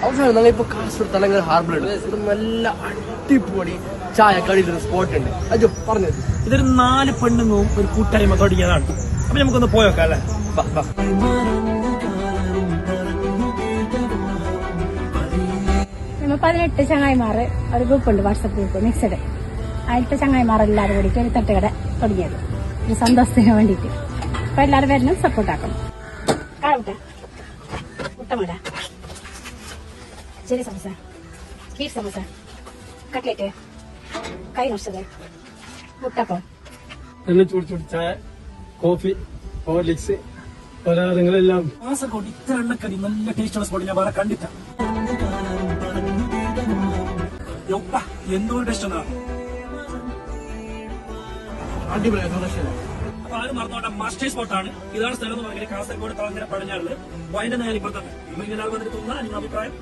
അവസാനം ഞങ്ങൾ ഇപ്പൊ കാസർഗോഡ് തലങ്ങര ഹാർബറിലുണ്ട്. ഇത് നല്ല അടിപൊളി ചായ കളിക്കുന്ന സ്പോട്ട് ഉണ്ട്. അജോ പറഞ്ഞത് ഇതൊരു 4 പെണ്ണുങ്ങും ഒരു കൂട്ടായ്മ തുടങ്ങിയതാണ്. അപ്പൊ നമുക്കൊന്ന് പോയോക്കാം അല്ലേ? നമ്മൾ 18 ചങ്ങായിമാർ ഒരു ഗ്രൂപ്പ് ഉണ്ട്, വാട്സപ്പ് ഗ്രൂപ്പ് മിക്സഡ്. അതിലത്തെ ചങ്ങായിമാരെല്ലാവരും കൂടിയിട്ട് ഒരു തട്ടുകട തുടങ്ങിയത് ഒരു സന്തോഷത്തിന് വേണ്ടിയിട്ട്. അപ്പൊ എല്ലാവരും വരുന്നത് സപ്പോർട്ടാക്കണം. മുട്ടമട, ചെറിയ സമോസ, ബീഫ് സമോസ, കട്ട്ലേറ്റ്, കൈ നോച്ചത്, മുട്ടപ്പം, ചായ, കോഫി, ഹോർലിക്സ്, പലഹാരങ്ങളെല്ലാം. കാസർഗോഡ് ഇത്ര എണ്ണക്കടി നല്ല ടേസ്റ്റുള്ള സ്പോട്ട് ഞാൻ വേറെ കണ്ടിട്ട. എന്തോ ടേസ്റ്റ് എന്നാ അടിപൊളി. അപ്പൊ ആരും മറന്നോട്ടെ, മാസ്റ്റർ സ്പോട്ടാണ്. ഇതാണ് സ്ഥലം എന്ന് പറഞ്ഞാൽ കാസർഗോഡ് തളങ്കര പടിഞ്ഞാറില്. അതിന്റെ നേരെ ഇപ്പുറത്താണ്. നിങ്ങൾ വന്നിട്ട് തോന്നുന്ന നിങ്ങളുടെ അഭിപ്രായം